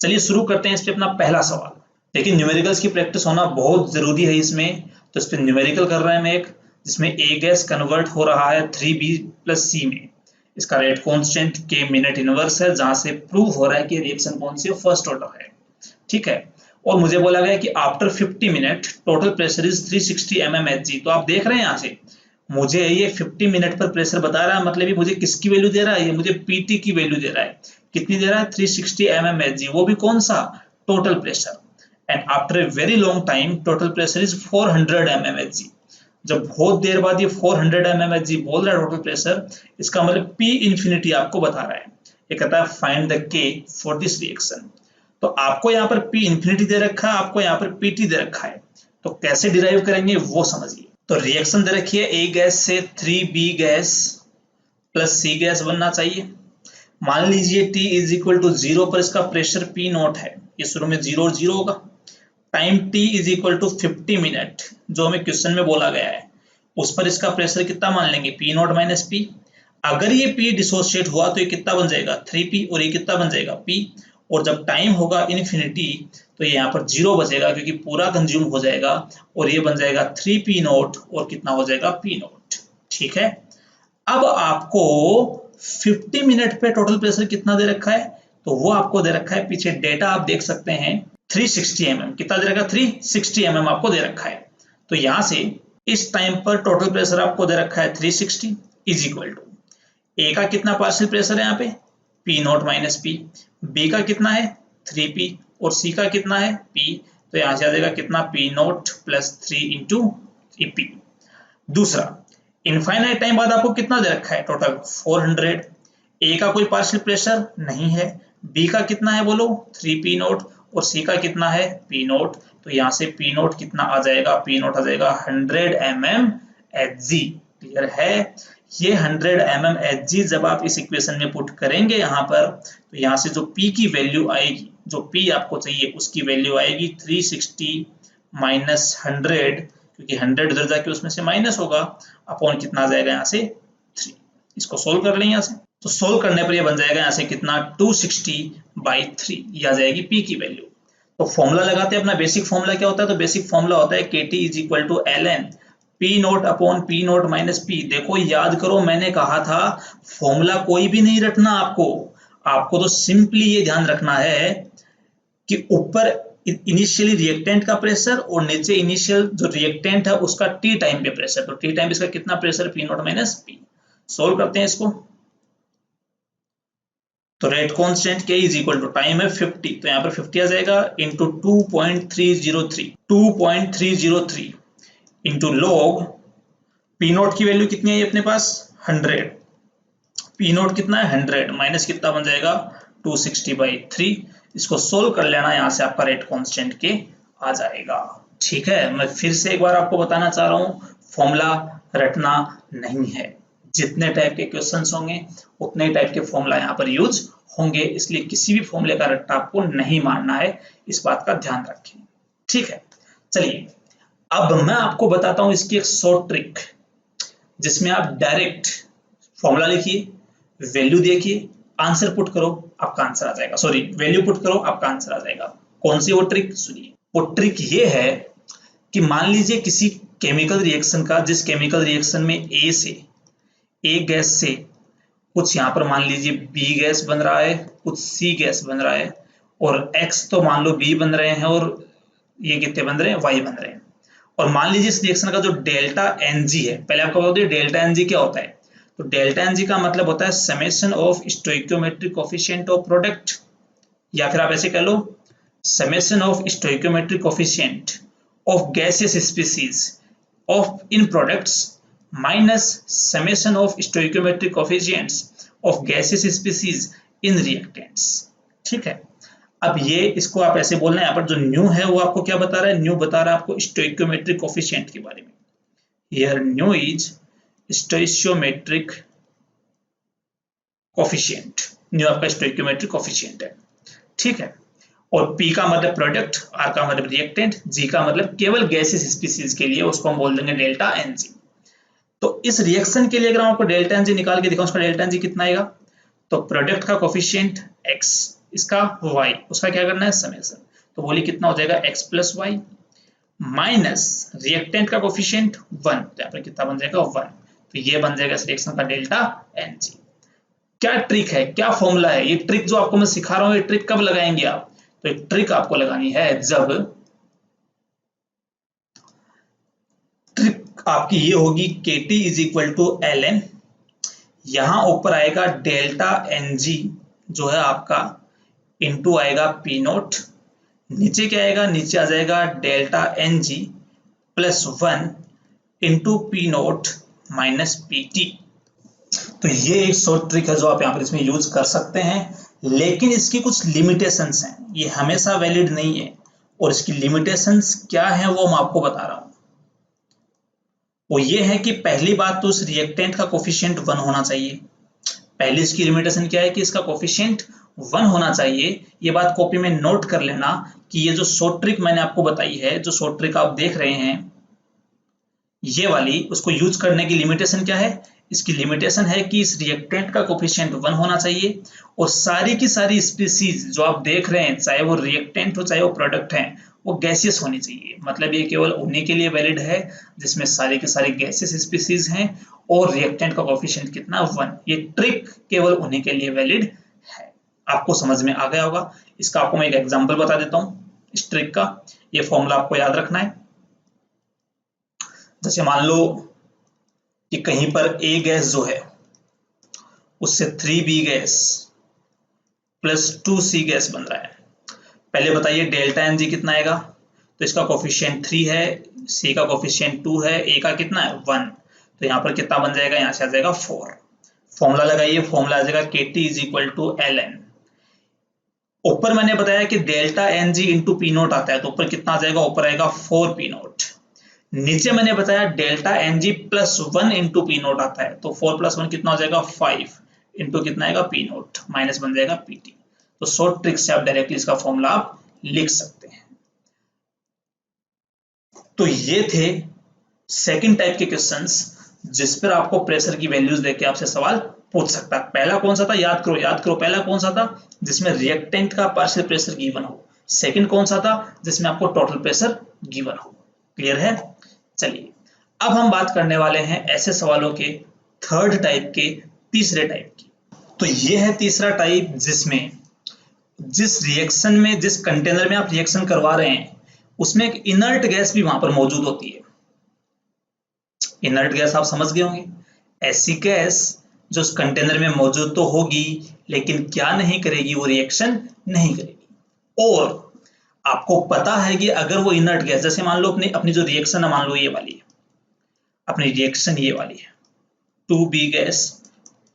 चलिए शुरू करते हैं इस पे अपना पहला सवाल। देखिए न्यूमेरिकल्स की प्रैक्टिस होना बहुत जरूरी है इसमें, तो इस पे न्यूमेरिकल कर रहे हैं हम एक, जिसमें ए गैस कन्वर्ट हो रहा है 3B प्लस C में। इसका rate constant K minute inverse है, जहां से प्रूव हो रहा है कि रिएक्शन कौन सी है, फर्स्ट ऑर्डर है, ठीक है। और मुझे बोला गया कि after 50 minute total pressure is 360 mmHg। तो आप देख रहे हैं यहाँ से मुझे ये 50 मिनट पर प्रेशर बता रहा है, मतलब ये मुझे किसकी वैल्यू दे रहा है, ये मुझे PT की वैल्यू दे रहा है, कितनी दे रहा है 360 mmHg, वो भी कौन सा, total pressure. And after a very long time total pressure is 400 mmHg। जब बहुत देर बाद ये 400 mmHg बोल रहा है टोटल प्रेशर, इसका मतलब P इंफिनिटी आपको बता रहा है। ये कहता है find the K for this reaction. तो आपको यहाँ पर P इंफिनिटी दे रखा है, आपको यहाँ पर PT दे रखा है, तो कैसे डिराइव करेंगे वो समझिए। तो रिएक्शन दे रखी है A गैस से 3B gas plus C gas बनना चाहिए। मान लीजिए T इज इक्वल टू 0 पर इसका प्रेशर P नॉट है, ये शुरू में 0 और 0 होगा। Time T is equal to 50 minute जो हमें क्वेश्चन में बोला गया है, उस पर इसका प्रेशर कितना मान लेंगे, P नॉट माइनस P। अगर ये P डिसोशिएट हुआ तो ये कितना बन जाएगा 3P, और ये कितना बन जाएगा P, और जब टाइम होगा इन्फिनिटी तो ये यहाँ पर 0 बचेगा क्योंकि पूरा कंज्यूम हो जाएगा और ये बन जाएगा 3p नॉट और कितना हो जाएगा p नॉट। ठीक है, अब आपको 50 मिनट पे टोटल प्रेशर कितना दे रखा है, तो वो आपको दे रखा है, पीछे डेटा आप देख सकते हैं 360 mm। कितना दे रखा है, 360 mm आपको दे रखा है। तो यहां से इस टाइम पर टोटल प्रेशर आपको दे रखा है 360 इज इक्वल टू ए का कितना पार्शियल प्रेशर है यहाँ पे P not minus P, B का कितना है 3P और C का कितना है P, तो यहां से आ जाएगा कितना P not plus 3 into 3P। दूसरा, इनफाइनाइट टाइम बाद आपको कितना दे रखा है टोटल 400, A का कोई पार्शियल प्रेशर नहीं है, B का कितना है बोलो 3P नॉट और C का कितना है P नॉट, तो यहाँ से P नॉट कितना आ जाएगा, P नॉट आ जाएगा 100 mm Hg। क्लियर है, ये 100 mm Hg जब आप इस इक्वेशन में पुट करेंगे यहाँ पर, तो यहाँ से जो P की वैल्यू आएगी, जो P आपको चाहिए उसकी वैल्यू आएगी 360 माइनस 100, क्योंकि 100 उधर जाके उसमें से माइनस होगा, अपॉन कितना आ जाएगा यहाँ से 3। इसको सोल्व कर लें यहाँ से, तो सोल्व करने पर ये बन जाएगा यहाँ से कितना 260/3, ये आ जाएगी P की वैल्यू। तो फॉर्मूला लगाते हैं अपना, बेसिक फॉर्मूला क्या होता है, तो बेसिक फॉर्मूला होता है KT is equal to ln P naught upon P naught minus P। देखो याद करो, मैंने कहा था फॉर्मूला कोई भी नहीं रटना आपको, आपको तो सिंपली ये ध्यान रखना है कि ऊपर इनिशियली रिएक्टेंट का प्रेशर और नीचे इनिशियल जो रिएक्टेंट है उसका T टाइम पे प्रेशर, तो T टाइम इसका कितना pressure P naught minus P। Solve करते हैं इसको, तो rate constant K is equal to time है 50, तो यहाँ पर 50 आ जाएगा into 2.303 into log P naught की वैल्यू कितनी है अपने पास 100, P नोट कितना है 100 माइनस कितना बन जाएगा 260/3। इसको सोल्व कर लेना, यहाँ से आपका रेट कांस्टेंट K आ जाएगा। ठीक है, मैं फिर से एक बार आपको बताना चाह रहा हूँ, फॉर्मूला रटना नहीं है, जितने टाइप के क्वेश्चंस होंगे उतने टाइप के फॉर्मूला यहाँ पर यूज होंगे, इसलिए किसी भी फॉर्मूले का रट्टा आपको नहीं मारना है, इस बात का ध्यान रखें। ठीक है, चलिए अब मैं आपको बताता हूं इसकी एक शॉर्ट ट्रिक, जिसमें आप डायरेक्ट फॉर्मूला लिखिए, वैल्यू देखिए, आंसर पुट करो, आपका आंसर आ जाएगा। सॉरी, वैल्यू पुट करो, आपका आंसर आ जाएगा। कौन सी वो ट्रिक, सुनिए। वो ट्रिक ये है कि मान लीजिए किसी केमिकल रिएक्शन का, जिस केमिकल रिएक्शन में ए गैस से कुछ यहाँ पर मान लीजिए B गैस बन रहा है, कुछ C गैस बन रहा है, और X तो मान लो B बन रहे हैं और ये कितने बन रहे हैं Y बन रहे हैं। और मान लीजिए इस रिएक्शन का जो डेल्टा Ng है, पहले आपको बता दो डेल्टा Ng क्या होता है, तो डेल्टा Ng का मतलब होता है summation of stoichiometric coefficient of product, या फिर आप ऐसे कह लो summation of stoichiometric coefficient of gaseous species of in products minus summation of stoichiometric coefficients of gaseous species in reactants. ठीक है, अब ये इसको आप ऐसे बोलना है, यहाँ पर जो न्यू है वो आपको क्या बता रहा है, न्यू बता रहा है आपको स्टोइकियोमेट्रिक कोफिशिएंट के बारे में। Here new is stoichiometric coefficient, new आपका स्टोइकियोमेट्रिक कोफिशिएंट है। ठीक है, और P का मतलब प्रोडक्ट, R का मतलब रिएक्टेंट, G का मतलब केवल गैसियस स्पीसीज के लिए, उसको हम बोल देंगे डेल्टा Ng। तो इस रिएक्शन के लिए अगर हम आपको डेल्टा Ng निकाल के दिखाऊं, उसका डेल्टा Ng कितना आएगा, तो प्रोडक्ट का कोफिशिएंट x, इसका y, उसका क्या करना है समेशन, तो बोलिए कितना हो जाएगा x plus y minus reactant का कोफिशिएंट 1, तो यहाँ पर कितना बन जाएगा 1, तो ये बन जाएगा इस रिएक्शन का डेल्टा Ng। क्या ट्रिक है, क्या फॉर्मूला है, ये ट्रिक जो आपको मैं सिखा रहा हूँ, ये ट्रिक कब लगाएंगे आप, तो एक ट्रिक आपको लगानी है जब ट्रिक आपकी ये होगी KT is equal to ln, यहां ऊपर आएगा डेल्टा Ng जो है आपका इंटू आएगा P नोट, नीचे क्या आएगा, नीचे आ जाएगा delta Ng plus 1 into P naught minus PT। तो ये एक शॉर्ट ट्रिक है जो आप यहाँ पर इसमें यूज कर सकते हैं, लेकिन इसकी कुछ लिमिटेशंस हैं, ये हमेशा वैलिड नहीं है, और इसकी लिमिटेशंस क्या है वो मैं आपको बता रहा हूं। वो ये है कि पहली बात तो उस रिएक्टेंट का कोफिशिएंट 1 होना चाहिए, पहली इसकी लिमिटेशन क्या है कि इसका कोफिशिएंट 1 होना चाहिए। ये बात कॉपी में नोट कर लेना कि ये जो शॉर्ट ट्रिक मैंने आपको बताई है, जो शॉर्ट ट्रिक आप देख रहे हैं ये वाली, उसको यूज करने की लिमिटेशन क्या है, इसकी लिमिटेशन है कि इस रिएक्टेंट का कोफिशिएंट 1 होना चाहिए और सारी की सारी स्पीसीज जो आप देख रहे हैं, चाहे वो रिएक्टेंट हो चाहे वो प्रोडक्ट है, वो गैसियस होनी चाहिए। मतलब ये केवल उन्हीं के लिए वैलिड है जिसमें सारी की सारी गैसियस स्पीसीज हैं और रिएक्टेंट का कोफिशिएंट कितना 1। ये ट्रिक केवल उन्हीं के लिए वैलिड है। आपको समझ में आ गया होगा। इसका आपको मैं एक एग्जांपल बता देता हूँ इस ट्रिक का। ये फॉर्मूला आपको याद रखना है। जैसे मान लो कि कहीं पर A गैस जो है उससे 3B gas plus 2C gas बन रहा है। पहले बताइए डेल्टा एन जी कितना आएगा। तो इसका कोफिशिएंट 3 है, C का कोफिशिएंट 2 है, A का कितना है 1। तो यहाँ पर कितना बन जाएगा, यहाँ से आ जाएगा 4। फॉर्मूला लगाइए, फॉर्मूला आ जाएगा KT is equal to LN। ऊपर मैंने बताया कि delta N G into P naught आता है, तो ऊपर कितना आ जाएगा, ऊपर आएगा 4P नोट। नीचे मैंने बताया delta N G plus 1 into P naught आता है, तो 4 प्लस 1 कितना हो जाएगा 5 इंटू कितना आएगा पी नोट, माइनस बन जाएगा पीटी। तो शॉर्ट ट्रिक से आप डायरेक्टली इसका फॉर्मूला आप लिख सकते हैं। तो ये थे सेकंड टाइप के क्वेश्चंस जिस पर आपको प्रेशर की वैल्यूज देके आपसे सवाल पूछ सकता है। पहला कौन सा था, याद करो पहला कौन सा था जिसमें रिएक्टेंट का पार्शियल प्रेशर गिवन हो। सेकंड कौन सा था जिसमें आपको टोटल प्रेशर गिवन हो। क्लियर है। चलिए अब हम बात करने वाले हैं ऐसे सवालों के थर्ड टाइप के, तीसरे टाइप की। तो ये है तीसरा टाइप जिसमें जिस रिएक्शन में, जिस कंटेनर में आप रिएक्शन करवा रहे हैं उसमें एक इनर्ट गैस भी वहां पर मौजूद होती है। इनर्ट गैस आप समझ गए होंगे, ऐसी गैस जो उस कंटेनर में मौजूद तो होगी लेकिन क्या नहीं करेगी, वो रिएक्शन नहीं करेगी। और आपको पता है कि अगर वो इनर्ट गैस, जैसे मान लो अपनी जो रिएक्शन है, मान लो ये वाली है, अपनी रिएक्शन ये वाली है 2B gas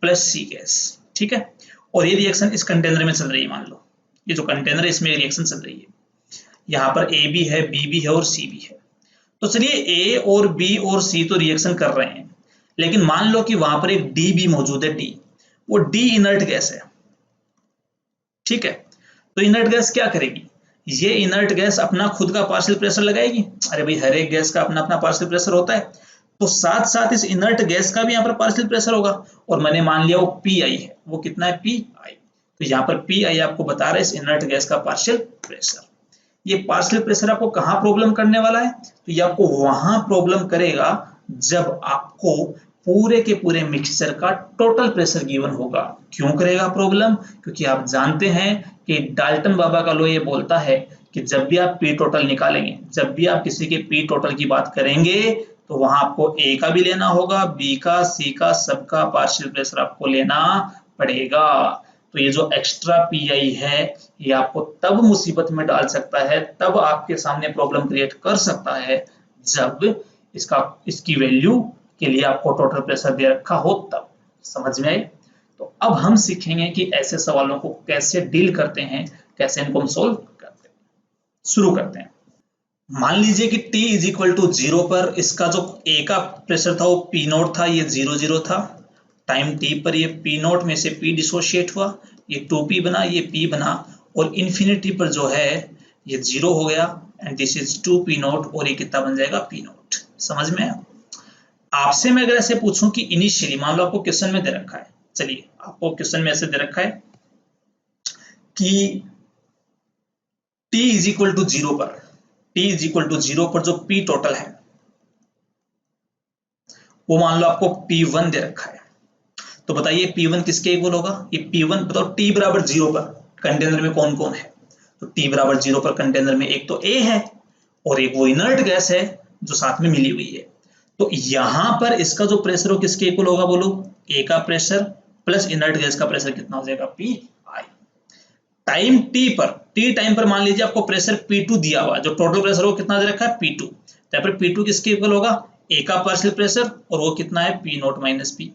plus C gas, ठीक है। और ये रिएक्शन इस कंटेनर में चल रही है। मान लो ये जो कंटेनर है इसमें रिएक्शन चल रही है, यहाँ पर A भी है, B भी है और C भी है। तो चलिए A और B और C तो रिएक्शन कर रहे हैं, लेकिन मान लो कि वहां पर एक D भी मौजूद है, D, वो D इनर्ट गैस है, ठीक है। तो इनर्ट गैस क्या करेगी, ये इनर्ट गैस अपना खुद का पार्शियल प्रेशर लगाएगी। अरे भाई हर एक गैस का अपना अपना पार्शियल प्रेशर होता है, तो साथ साथ इस इनर्ट गैस का भी यहाँ पर पार्शियल प्रेशर होगा। और मैंने मान लिया वो PI है, वो कितना है PI। तो यहाँ पर PI आपको बता रहा है इस इनर्ट गैस का पार्शियल प्रेशर। ये पार्शियल प्रेशर आपको कहाँ प्रॉब्लम करने वाला है, तो ये आपको वहां प्रॉब्लम करेगा जब आपको पूरे के पूरे मिक्सचर का टोटल प्रेशर गिवन होगा। क्यों करेगा प्रॉब्लम, क्योंकि आप जानते हैं कि डाल्टन बाबा का लॉ ये बोलता है कि जब भी आप पी टोटल निकालेंगे, जब भी आप किसी के पी टोटल की बात करेंगे तो वहां आपको A का भी लेना होगा, B का, C का, सबका पार्शियल प्रेशर आपको लेना पड़ेगा। तो ये जो एक्स्ट्रा PI है ये आपको तब मुसीबत में डाल सकता है, तब आपके सामने प्रॉब्लम क्रिएट कर सकता है जब इसकी वैल्यू के लिए आपको टोटल प्रेशर दे रखा हो तब। समझ में आए। तो अब हम सीखेंगे कि ऐसे सवालों को कैसे डील करते हैं, कैसे इनको हम सोल्व करते हैं। शुरू करते हैं। मान लीजिए कि T इज इक्वल टू 0 पर इसका जो A का प्रेशर था वो P नोट था, ये 0 था। टाइम T पर ये P नोट में से P डिसोशिएट हुआ, ये 2P बना, ये P बना, और इन्फिनिटी पर जो है ये 0 हो गया and this is 2P note, और ये कितना बन जाएगा P नोट। समझ में आया। आपसे मैं अगर ऐसे पूछूं कि इनिशियली, मान लो आपको क्वेश्चन में दे रखा है, चलिए आपको क्वेश्चन में ऐसे दे रखा है कि T इज इक्वल टू 0 पर, T इज इक्वल टू 0 पर जो P टोटल है वो मान लो आपको P1 दे रखा है। तो बताइए P1 किसके इक्वल होगा, ये P1 बताओ T बराबर 0 पर कंटेनर में कौन कौन है। तो T बराबर 0 पर कंटेनर में एक तो A है और एक वो इनर्ट गैस है जो साथ में मिली हुई है। तो यहां पर इसका जो प्रेशर हो किसके इक्वल होगा, बोलो, A का प्रेशर प्लस इनर्ट गैस का प्रेशर कितना हो जाएगा PI। टाइम T पर, T टाइम पर मान लीजिए आपको प्रेशर P2 दिया हुआ, जो टोटल प्रेशर हो कितना दे रखा है P2। तो यहाँ पर P2 किसके इक्वल होगा, A का पार्शियल प्रेशर, और वो कितना है P naught minus P,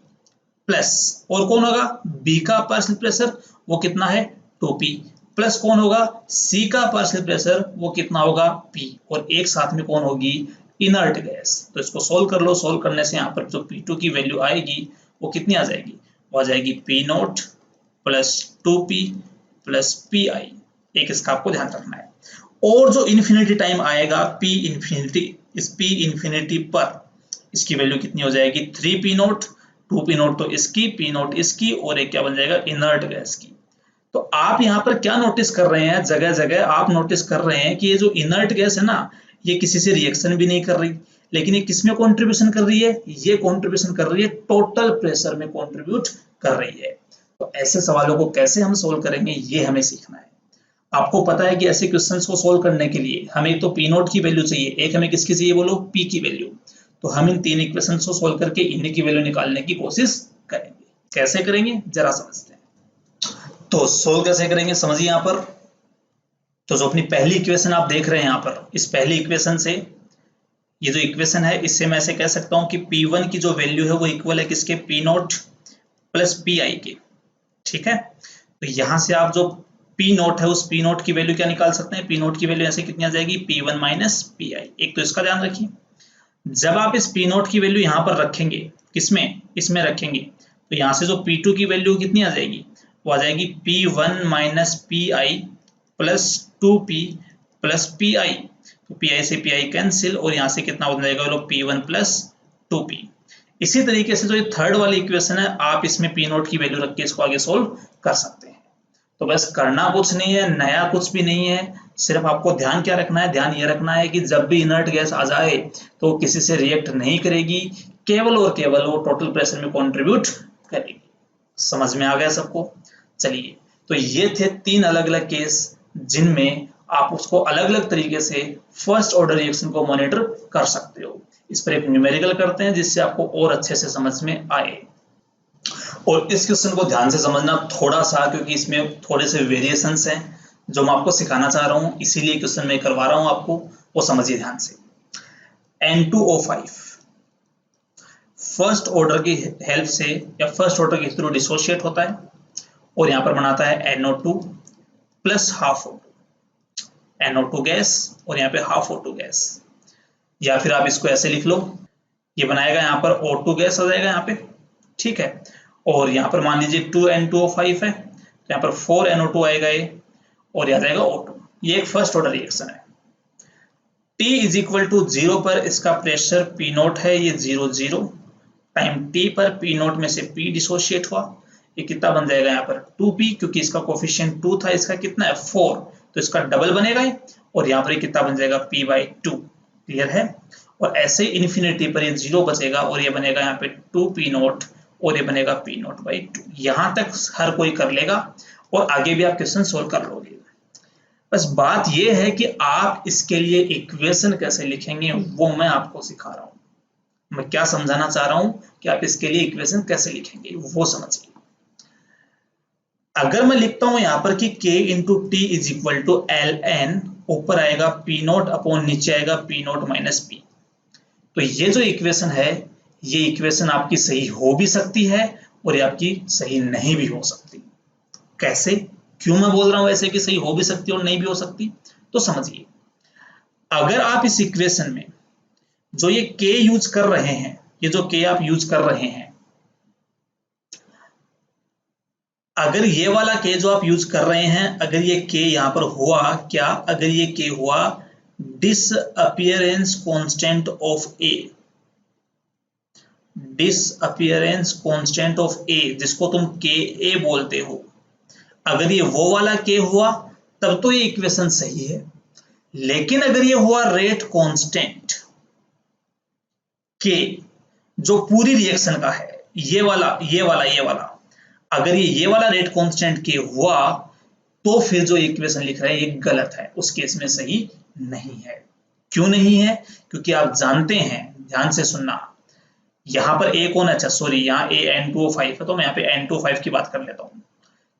plus और कौन होगा B का पार्शियल प्रेशर, वो कितना है 2P, प्लस कौन होगा C का पार्शियल प्रेशर, वो कितना होगा P, और एक साथ में कौन होगी इनर्ट गैस। तो इसको सोल्व कर लो। सोल्व करने से यहाँ पर जो P2 की वैल्यू आएगी वो कितनी आ जाएगी, वो आ जाएगी P naught plus 2P plus PI। एक इसका आपको ध्यान रखना है। और जो इन्फिनिटी टाइम आएगा P इन्फिनिटी, इस P इन्फिनिटी पर इसकी वैल्यू कितनी हो जाएगी 3P नोट 2p0 तो इसकी, p0 इसकी, और एक क्या बन जाएगा, इनर्ट गैस की। तो आप यहाँ पर क्या नोटिस कर रहे हैं, जगह जगह आप नोटिस कर रहे हैं कि ये जो इनर्ट गैस है ना, ये किसी से रिएक्शन भी नहीं कर रही, लेकिन ये किसमें कंट्रीब्यूशन कर रही है, ये कंट्रीब्यूशन कर रही है टोटल प्रेशर में कंट्रीब्यूट कर रही है। तो ऐसे सवालों को कैसे हम सोल्व करेंगे, ये हमें सीखना है। आपको पता है कि ऐसे क्वेश्चंस को सोल्व करने के लिए हमें तो पी नोट की वैल्यू चाहिए, एक हमें किसकी चाहिए बोलो, पी की वैल्यू। तो हम इन तीन इक्वेशंस को सोल्व करके इन्हीं की वैल्यू निकालने की कोशिश करेंगे। कैसे करेंगे जरा समझते हैं। तो सोल्व कैसे करेंगे समझिए यहाँ पर। तो जो अपनी पहली इक्वेशन आप देख रहे हैं यहाँ पर, इस पहली इक्वेशन से, ये जो इक्वेशन है इससे मैं ऐसे कह सकता हूँ कि P1 की जो वैल्यू है वो इक्वल है किसके, P naught plus P I के। ठीक है, तो यहां से आप जो P नोट है उस P नोट की वैल्यू क्या निकाल सकते हैं, P नोट की वैल्यू ऐसे कितनी आ जाएगी, P1 माइनस पी आई। एक तो इसका ध्यान रखिए, जब आप इस P नोट की वैल्यू यहाँ पर रखेंगे, किसमें, इसमें रखेंगे, तो यहाँ से जो P2 की वैल्यू कितनी आ जाएगी, वो आ जाएगी P1 minus P I plus 2p plus P I. तो पी आई से पी आई कैंसिल, और यहाँ से कितना बन जाएगा लोग, P1 प्लस 2p। इसी तरीके से जो ये थर्ड वाली इक्वेशन है, आप इसमें P नोट की वैल्यू रख के इसको आगे सोल्व कर सकते हैं। तो बस करना कुछ नहीं है, नया कुछ भी नहीं है, सिर्फ आपको ध्यान क्या रखना है, ध्यान ये रखना है कि जब भी इनर्ट गैस आ जाए तो किसी से रिएक्ट नहीं करेगी, केवल और केवल वो टोटल प्रेशर में कंट्रीब्यूट करेगी। समझ में आ गया सबको। चलिए, तो ये थे तीन अलग अलग केस जिनमें आप उसको अलग अलग तरीके से फर्स्ट ऑर्डर रिएक्शन को मॉनिटर कर सकते हो। इस पर एक न्यूमेरिकल करते हैं जिससे आपको और अच्छे से समझ में आए। और इस क्वेश्चन को ध्यान से समझना थोड़ा सा, क्योंकि इसमें थोड़े से वेरिएशंस हैं जो मैं आपको सिखाना चाह रहा हूं, इसीलिए क्वेश्चन में करवा रहा हूं आपको, वो समझिए ध्यान से। N2O5 फर्स्ट ऑर्डर की हेल्प से या फर्स्ट ऑर्डर के थ्रू डिसोशिएट होता है और यहां पर बनाता है NO2 plus half O2, NO2 gas और यहाँ पे हाफ O2 गैस। या फिर आप इसको ऐसे लिख लो, ये बनाएगा यहाँ पर O2 गैस आ जाएगा यहाँ पे, ठीक है, और यहाँ पर मान लीजिए 2N2O5 है, तो यहाँ पर 4NO2 आएगा ये, और यह जाएगा O2। ये एक फर्स्ट ऑर्डर रिएक्शन है। T इज इक्वल टू 0 पर इसका प्रेशर P नोट है, ये 0 0 टाइम T पर P नोट में से P डिसोशिएट हुआ, ये कितना बन जाएगा यहाँ पर 2P, क्योंकि इसका कोफिशिएंट 2 था, इसका कितना है 4, तो इसका डबल बनेगा ये, और यहाँ पर ये कितना बन जाएगा P/2। क्लियर है। और ऐसे ही इन्फिनिटी पर ये 0 बचेगा और ये बनेगा यहाँ पे 2P नोट और ये बनेगा P0/2। यहां तक हर कोई कर लेगा और आगे भी आप क्वेश्चन सोल्व कर लोगे। बस बात ये है कि आप इसके लिए इक्वेशन कैसे लिखेंगे वो मैं आपको सिखा रहा हूं। मैं क्या समझाना चाह रहा हूं कि आप इसके लिए इक्वेशन कैसे लिखेंगे वो समझिए। अगर मैं लिखता हूं यहां पर कि K into T is equal to LN, ऊपर आएगा P नोट अपॉन नीचे आएगा P नोट माइनस P, तो ये जो इक्वेशन है, ये इक्वेशन आपकी सही हो भी सकती है और ये आपकी सही नहीं भी हो सकती। कैसे, क्यों मैं बोल रहा हूं ऐसे कि सही हो भी सकती है और नहीं भी हो सकती, तो समझिए। अगर आप इस इक्वेशन में जो ये K यूज कर रहे हैं, ये जो K आप यूज कर रहे हैं, अगर ये वाला K जो आप यूज कर रहे हैं, अगर ये K यहां पर हुआ क्या, अगर ये K हुआ disappearance constant of A, disappearance constant of A, जिसको तुम Ka बोलते हो, अगर ये वो वाला K हुआ तब तो ये इक्वेशन सही है। लेकिन अगर ये हुआ रेट कांस्टेंट K जो पूरी रिएक्शन का है, ये वाला ये वाला ये वाला, अगर ये वाला रेट कांस्टेंट K हुआ तो फिर जो इक्वेशन लिख रहे हैं ये गलत है, उस केस में सही नहीं है। क्यों नहीं है, क्योंकि आप जानते हैं, ध्यान से सुनना, यहां पर A कौन है, अच्छा सॉरी, यहाँ A N2O5 है, तो मैं यहाँ पे N2O5 की बात कर लेता हूं,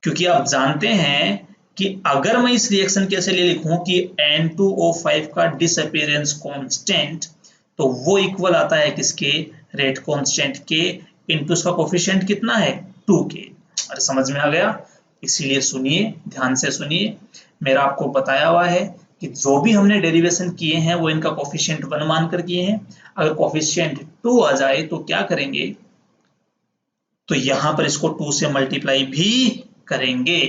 क्योंकि आप जानते हैं कि अगर मैं इस रिएक्शन कैसे ले लिखूं कि N2O5 का डिसअपियरेंस कांस्टेंट, तो वो इक्वल आता है किसके, रेट कांस्टेंट K इनटू उसका कोफिशिएंट कितना है 2K। अरे समझ में आ गया। इसीलिए सुनिए, ध्यान से सुनिए, मेरा आपको बताया हुआ है कि जो भी हमने डेरिवेशन किए हैं वो इनका कोफिशिएंट 1 मानकर किए हैं। अगर कोफिशिएंट 2 आ जाए तो क्या करेंगे, तो यहां पर इसको 2 से मल्टीप्लाई भी करेंगे।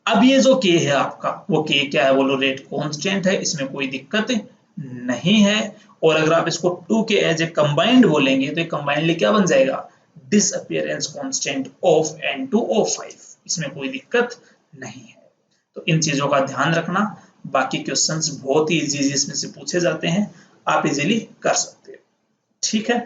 अब ये जो K है आपका, वो K क्या है बोलो, रेट कांस्टेंट है, इसमें कोई दिक्कत नहीं है। और अगर आप इसको 2 के एज ए कंबाइंड बोलेंगे तो कंबाइंडली क्या बन जाएगा, डिसअपियरेंस कांस्टेंट ऑफ N2O5, इसमें कोई दिक्कत नहीं है। तो इन चीजों का ध्यान रखना, बाकी क्वेश्चंस बहुत ही इजी इसमें से पूछे जाते हैं, आप इजीली कर सकते हो। ठीक है,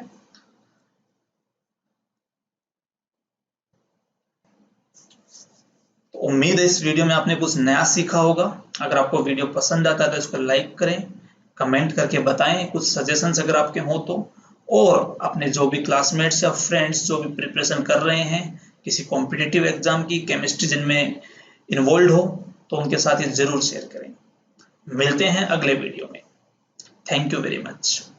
तो उम्मीद है इस वीडियो में आपने कुछ नया सीखा होगा। अगर आपको वीडियो पसंद आता है तो इसको लाइक करें, कमेंट करके बताएं कुछ सजेशंस अगर आपके हो तो, और अपने जो भी क्लासमेट्स या फ्रेंड्स जो भी प्रिपरेशन कर रहे हैं किसी कॉम्पिटिटिव एग्जाम की, केमिस्ट्री जिनमें इन्वॉल्व हो, तो उनके साथ ये जरूर शेयर करें। मिलते हैं अगले वीडियो में। Thank you very much.